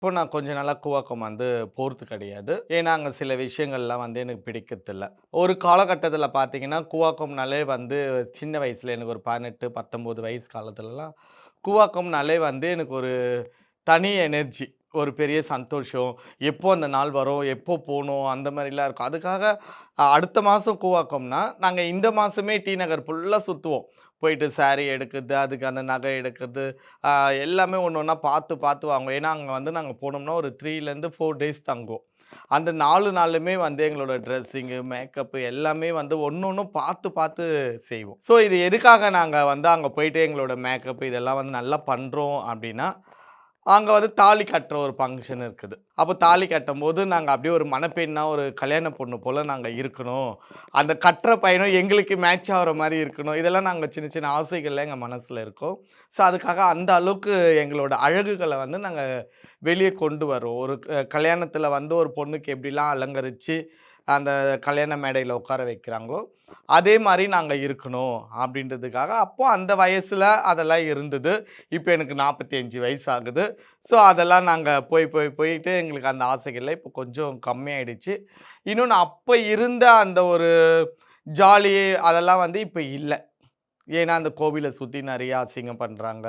இப்போ நான் கொஞ்ச நாளா கூவாக்கம் போறது கிடையாது. ஏன்னா, அங்க சில விஷயங்கள்லாம் எனக்கு பிடிக்கிறதில்ல. ஒரு காலகட்டத்தில பார்த்தீங்கன்னா, கூவாக்கம்னாலே சின்ன வயசுல எனக்கு ஒரு 18, 19 வயசு காலத்துலலாம் கூவாக்கம்னாலே எனக்கு ஒரு தனி எனர்ஜி. ஒரு பெரிய சந்தோஷம். எப்போ அந்த நாள் வரும்? எப்போ போணும்? அந்த மாரிலாம் இருக்கும். அதுக்காக அடுத்த மாசம் கூவாக்கம்னா, நாங்க இந்த மாசமே டி நகர் ஃபுல்லா சுத்துவோம். போயிட்டு சாரி எடுக்குறது, அதுக்கு அந்த நகை எடுக்குறது, அ எல்லாமே ஒண்ணு ஒண்ணா பார்த்து பார்த்து வாங்குவோம். ஏன்னா, அங்க நாங்க போனோம்னா ஒரு 3லேருந்து 4 டேஸ் தங்குவோம். அந்த 4 நாளுமே எங்களோட ட்ரெஸ்ஸிங்கு, மேக்கப்பு எல்லாமே ஒண்ணு ஒண்ணும் பார்த்து பார்த்து செய்வோம். ஸோ இது எதுக்காக நாங்க அங்க போயிட்டு எங்களோட மேக்கப் இதெல்லாம் நல்லா பண்றோம் அப்டின்னா, அங்க தாலி கட்டுற ஒரு ஃபங்ஷன் இருக்குது. அப்போ தாலி கட்டும்போது நாங்க அப்படியே ஒரு மணப்பெண்ணா, ஒரு கல்யாண பொண்ணு போல நாங்க இருக்கணும். அந்த கட்டுற பையனும் எங்களுக்கு மேட்ச் ஆகுற மாரி இருக்கணும். இதெல்லாம் நாங்க சின்ன சின்ன ஆசைகள்லாம் எங்க மனசுல இருக்கும். ஸோ அதுக்காக அந்த அளவுக்கு எங்களோட அழகுகள நாங்க வெளிய கொண்டு வரோம். ஒரு கல்யாணத்துல ஒரு பொண்ணுக்கு எப்படிலாம் அலங்கரிச்சு, அந்த கல்யாண மேடையில உட்கார வைக்கிறாங்களோ, அதே மாரி நாங்க இருக்கணும் அப்படின்றதுக்காக, அப்போ அந்த வயசுல அதெல்லாம் இருந்தது. இப்ப எனக்கு 45 வயசு ஆகுது. ஸோ அதெல்லாம் நாங்க போயிட்டு எங்களுக்கு அந்த ஆசைகள்லாம் இப்போ கொஞ்சம் கம்மியாயிடுச்சு. இன்னொன்னு அப்ப இருந்த அந்த ஒரு ஜாலி அதெல்லாம் இப்ப இல்ல. ஏன்னா, அந்த கோவில சுத்தி நெறைய அசிங்கம் பண்றாங்க.